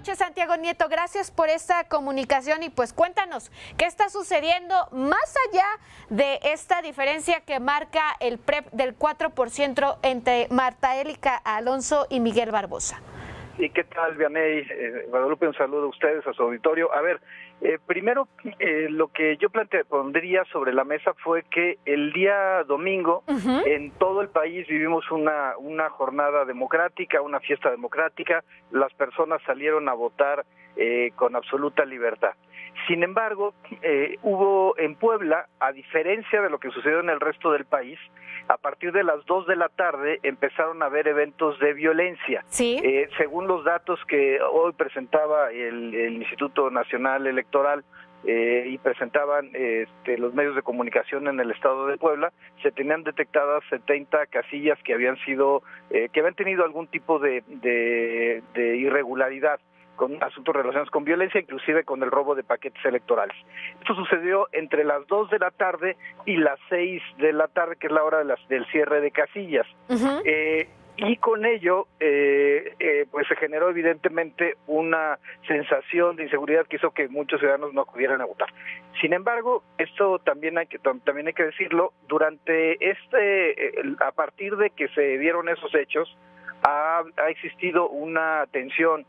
noches, Santiago Nieto. Gracias por esta comunicación y pues cuéntanos qué está sucediendo más allá de esta diferencia que marca el PREP del 4% entre Marta Erika Alonso y Miguel Barbosa. ¿Y qué tal, Vianey? Guadalupe, un saludo a ustedes, a su auditorio. A ver, primero, lo que yo pondría sobre la mesa fue que el día domingo en todo el país vivimos una jornada democrática, una fiesta democrática. Las personas salieron a votar con absoluta libertad. Sin embargo, hubo en Puebla, a diferencia de lo que sucedió en el resto del país, a partir de las 2 de la tarde empezaron a haber eventos de violencia. ¿Sí? Según los datos que hoy presentaba el Instituto Nacional Electoral y presentaban los medios de comunicación en el estado de Puebla, se tenían detectadas 70 casillas que habían tenido algún tipo de irregularidad, con asuntos relacionados con violencia, inclusive con el robo de paquetes electorales. Esto sucedió entre las 2 de la tarde y las 6 de la tarde, que es la hora del cierre de casillas. Y con ello, pues se generó evidentemente una sensación de inseguridad que hizo que muchos ciudadanos no acudieran a votar. Sin embargo, esto también hay que decirlo, a partir de que se dieron esos hechos, ha existido una tensión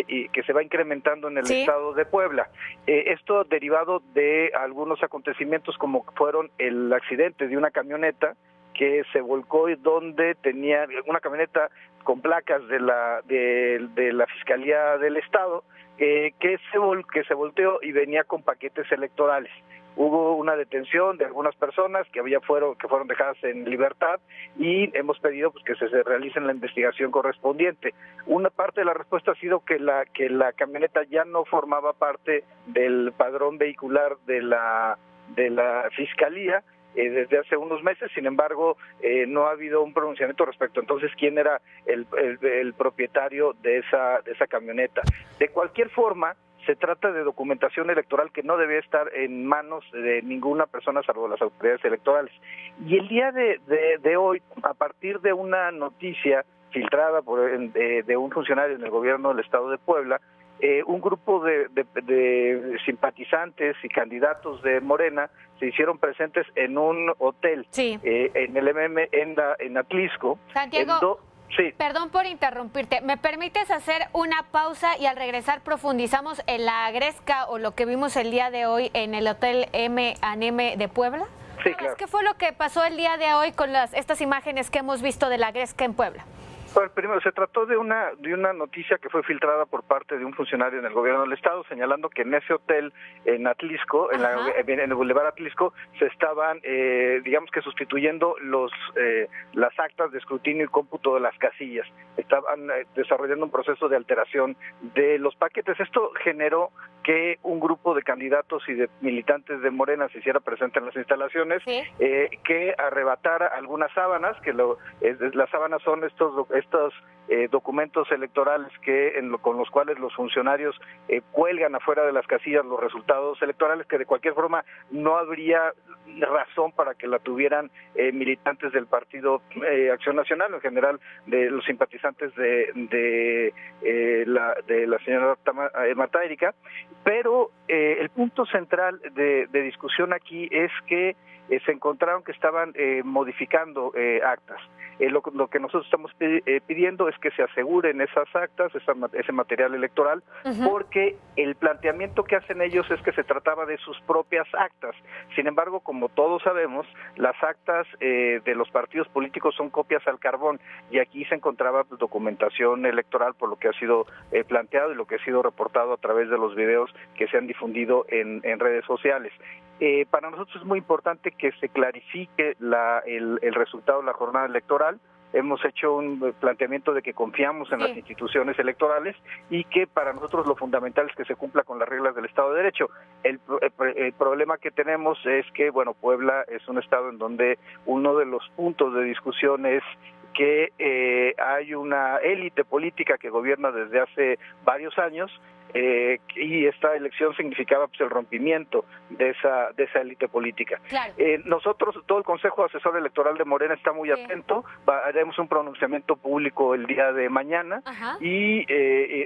y que se va incrementando en el estado de Puebla. Esto derivado de algunos acontecimientos como fueron el accidente de una camioneta que se volcó y donde tenía una camioneta con placas de la Fiscalía del Estado que se volteó y venía con paquetes electorales. Hubo una detención de algunas personas que fueron dejadas en libertad y hemos pedido pues que se realice la investigación correspondiente. Una parte de la respuesta ha sido que la camioneta ya no formaba parte del padrón vehicular de la Fiscalía desde hace unos meses. Sin embargo, no ha habido un pronunciamiento respecto entonces quién era el propietario de esa camioneta. De cualquier forma, se trata de documentación electoral que no debe estar en manos de ninguna persona salvo las autoridades electorales. Y el día de hoy, a partir de una noticia filtrada de un funcionario en el gobierno del estado de Puebla, un grupo de simpatizantes y candidatos de Morena se hicieron presentes en un hotel en el MM en Atlisco. Santiago, sí. Perdón por interrumpirte. ¿Me permites hacer una pausa y al regresar profundizamos en la gresca o lo que vimos el día de hoy en el Hotel M&M de Puebla? Sí, claro. ¿Qué fue lo que pasó el día de hoy con estas imágenes que hemos visto de la gresca en Puebla? Bueno, primero, se trató de una noticia que fue filtrada por parte de un funcionario en el gobierno del estado, señalando que en ese hotel en Atlisco, en el Boulevard Atlisco, se estaban, digamos que sustituyendo las actas de escrutinio y cómputo de las casillas. Estaban desarrollando un proceso de alteración de los paquetes. Esto generó que un grupo de candidatos y de militantes de Morena se hiciera presente en las instalaciones, que arrebatara algunas sábanas, las sábanas son estos documentos electorales con los cuales los funcionarios cuelgan afuera de las casillas los resultados electorales, que de cualquier forma no habría razón para que la tuvieran militantes del Partido Acción Nacional, en general de los simpatizantes de la señora Marta Erika, pero el punto central de discusión aquí es que se encontraron que estaban modificando actas. Lo que nosotros estamos pidiendo es que se aseguren esas actas, ese material electoral, porque el planteamiento que hacen ellos es que se trataba de sus propias actas. Sin embargo, como todos sabemos, las actas de los partidos políticos son copias al carbón, y aquí se encontraba documentación electoral por lo que ha sido planteado y lo que ha sido reportado a través de los videos que se han difundido en redes sociales. Para nosotros es muy importante que se clarifique el resultado de la jornada electoral. Hemos hecho un planteamiento de que confiamos en las instituciones electorales y que para nosotros lo fundamental es que se cumpla con las reglas del Estado de Derecho. El problema que tenemos es que, Puebla es un estado en donde uno de los puntos de discusión es que hay una élite política que gobierna desde hace varios años, y esta elección significaba pues el rompimiento de esa élite política. Claro. Nosotros, todo el Consejo Asesor Electoral de Morena está muy atento, haremos un pronunciamiento público el día de mañana. Ajá. Y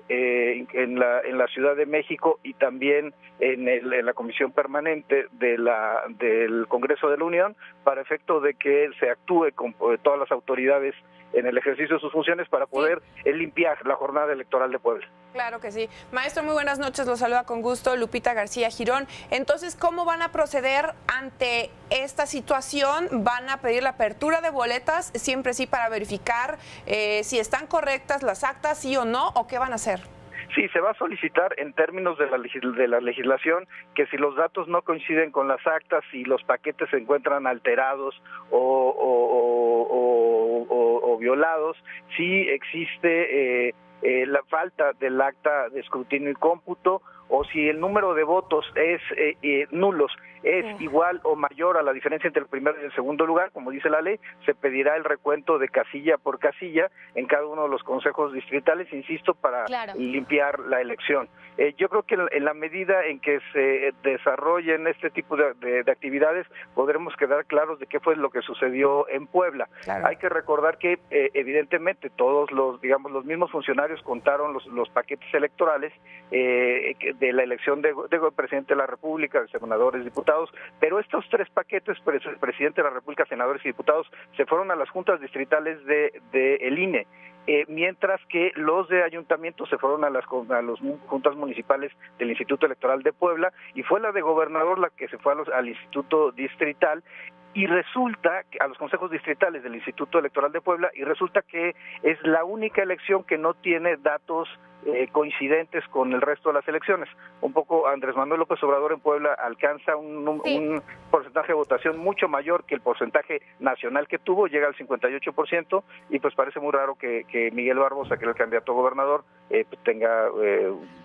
en la Ciudad de México y también en la Comisión Permanente del Congreso de la Unión, para efecto de que se actúe con todas las autoridades en el ejercicio de sus funciones para poder limpiar la jornada electoral de Puebla. Claro que sí. Maestro, muy buenas noches, lo saluda con gusto Lupita García Girón. Entonces, ¿cómo van a proceder ante esta situación? ¿Van a pedir la apertura de boletas, siempre sí, para verificar si están correctas las actas, sí o no, o qué van a hacer? Sí, se va a solicitar en términos de la legislación que si los datos no coinciden con las actas, si los paquetes se encuentran alterados o violados, si existe la falta del acta de escrutinio y cómputo, o si el número de votos es nulos es igual o mayor a la diferencia entre el primero y el segundo lugar, como dice la ley, se pedirá el recuento de casilla por casilla en cada uno de los consejos distritales, insisto, para limpiar la elección. Yo creo que en la medida en que se desarrollen este tipo de actividades, podremos quedar claros de qué fue lo que sucedió en Puebla. Claro. Hay que recordar que evidentemente todos los mismos funcionarios contaron los paquetes electorales de la elección de presidente de la República, de senadores, diputados, pero estos tres paquetes, presidente de la República, senadores y diputados, se fueron a las juntas distritales el INE. Mientras que los de ayuntamiento se fueron a las juntas municipales del Instituto Electoral de Puebla, y fue la de gobernador la que se fue al Instituto Distrital, y resulta, a los consejos distritales del Instituto Electoral de Puebla, y resulta que es la única elección que no tiene datos coincidentes con el resto de las elecciones. Un poco Andrés Manuel López Obrador en Puebla alcanza un porcentaje de votación mucho mayor que el porcentaje nacional que tuvo, llega al 58%, y pues parece muy raro que Miguel Barbosa, que era el candidato a gobernador, tenga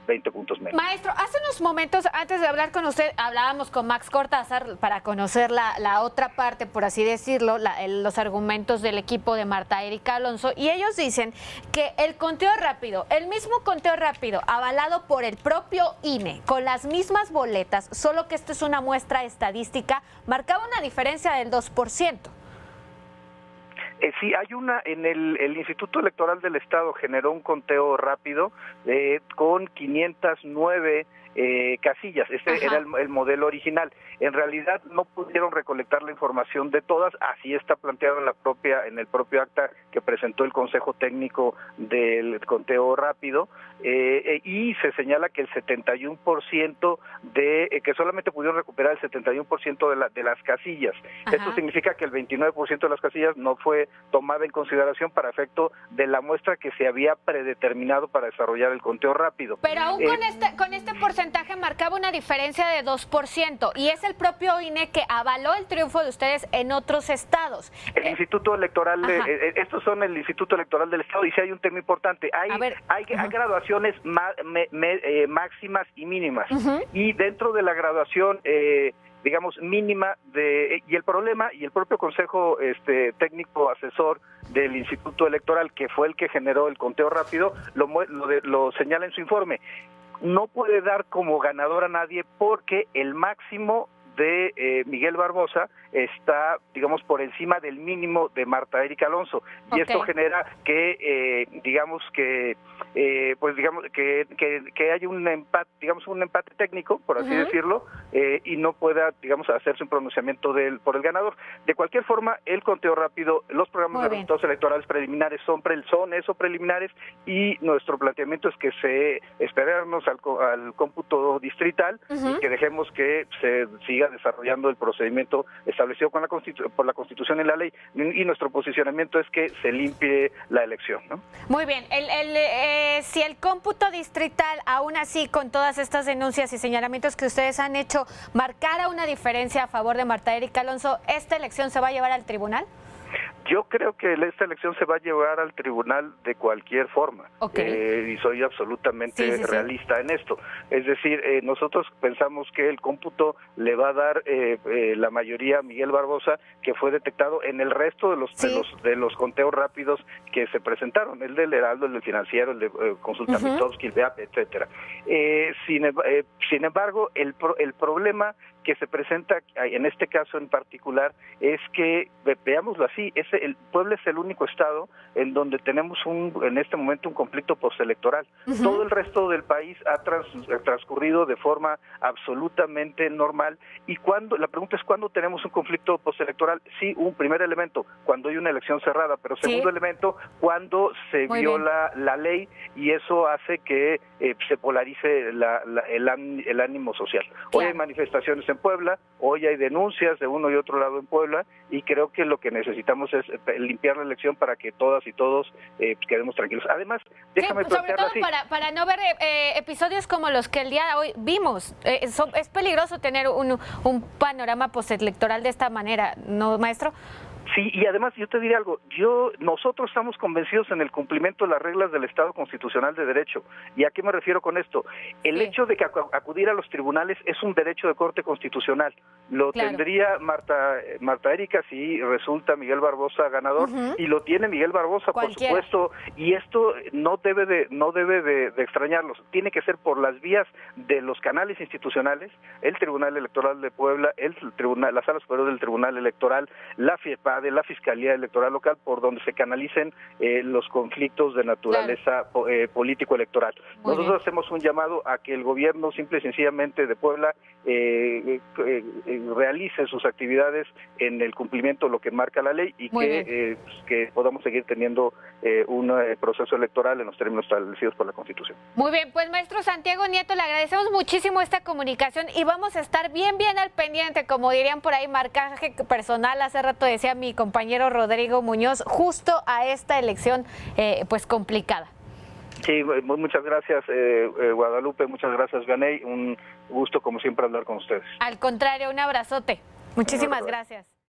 20 puntos menos. Maestro, hace unos momentos, antes de hablar con usted, hablábamos con Max Cortázar para conocer la otra parte, por así decirlo, los argumentos del equipo de Marta Erika Alonso, y ellos dicen que el conteo rápido, el mismo conteo rápido avalado por el propio INE, con las mismas boletas, solo que esto es una muestra estadística, marcaba una diferencia del 2%. Sí, hay el Instituto Electoral del Estado generó un conteo rápido con 509 casillas. Era el modelo original. En realidad no pudieron recolectar la información de todas, así está planteado en el propio acta que presentó el Consejo Técnico del conteo rápido, y se señala que el 71% que solamente pudieron recuperar el 71% de las casillas. Esto significa que el 29% de las casillas no fue tomada en consideración para efecto de la muestra que se había predeterminado para desarrollar el conteo rápido. Pero aún con este porcentaje marcaba una diferencia de 2%, y es el propio INE que avaló el triunfo de ustedes en otros estados. El Instituto Electoral, estos son el Instituto Electoral del Estado, y si hay un tema importante, hay graduaciones máximas y mínimas, y dentro de la graduación digamos mínima y el problema, y el propio Consejo Técnico Asesor del Instituto Electoral, que fue el que generó el conteo rápido, lo señala en su informe. No puede dar como ganador a nadie porque el máximo de Miguel Barbosa está, digamos, por encima del mínimo de Marta Erika Alonso, y esto genera que haya un empate técnico, por así decirlo, y no pueda, digamos, hacerse un pronunciamiento por el ganador. De cualquier forma, el conteo rápido, los programas de resultados electorales preliminares son preliminares, y nuestro planteamiento es que esperarnos al cómputo distrital y que dejemos que se siga desarrollando el procedimiento establecido por la Constitución y la ley, y nuestro posicionamiento es que se limpie la elección, ¿no? Muy bien. Si el cómputo distrital, aún así, con todas estas denuncias y señalamientos que ustedes han hecho, marcara una diferencia a favor de Marta Erika Alonso, ¿esta elección se va a llevar al tribunal? Yo creo que esta elección se va a llevar al tribunal de cualquier forma, y soy absolutamente realista en esto. Es decir, nosotros pensamos que el cómputo le va a dar la mayoría a Miguel Barbosa, que fue detectado en el resto de los conteos rápidos que se presentaron, el del Heraldo, el del Financiero, el de Consulta Mitofsky, el de AP, etcétera. Sin embargo, el problema que se presenta en este caso en particular es que, veámoslo así, Puebla es el único estado en donde tenemos en este momento un conflicto postelectoral. Todo el resto del país ha transcurrido de forma absolutamente normal, y la pregunta es ¿cuándo tenemos un conflicto postelectoral? Sí, un primer elemento, cuando hay una elección cerrada, pero segundo elemento, cuando se viola la ley, y eso hace que se polarice el ánimo social. Hoy hay manifestaciones en Puebla, hoy hay denuncias de uno y otro lado en Puebla, y creo que lo que necesitamos es limpiar la elección para que todas y todos quedemos tranquilos. Además, déjame plantearlo así. Sobre todo para no ver episodios como los que el día de hoy vimos. Es peligroso tener un panorama postelectoral de esta manera, ¿no, maestro? Sí, y además yo te diré algo, nosotros estamos convencidos en el cumplimiento de las reglas del Estado Constitucional de Derecho. ¿Y a qué me refiero con esto? El hecho de que acudir a los tribunales es un derecho de corte constitucional. Lo tendría Marta Erika si resulta Miguel Barbosa ganador, y lo tiene Miguel Barbosa, por supuesto, y esto no debe de extrañarlos. Tiene que ser por las vías de los canales institucionales, el Tribunal Electoral de Puebla, la Sala Superior del Tribunal Electoral, la FIEPA, de la Fiscalía Electoral Local, por donde se canalicen los conflictos de naturaleza político-electoral. Nosotros hacemos un llamado a que el gobierno simple y sencillamente de Puebla realice sus actividades en el cumplimiento de lo que marca la ley, y que podamos seguir teniendo un proceso electoral en los términos establecidos por la Constitución. Muy bien, pues maestro Santiago Nieto, le agradecemos muchísimo esta comunicación, y vamos a estar bien al pendiente, como dirían por ahí, marcaje personal. Hace rato decía mi compañero Rodrigo Muñoz, justo a esta elección pues complicada. Sí, muchas gracias Guadalupe, muchas gracias Ganey, un gusto como siempre hablar con ustedes. Al contrario, un abrazote. Muchísimas gracias.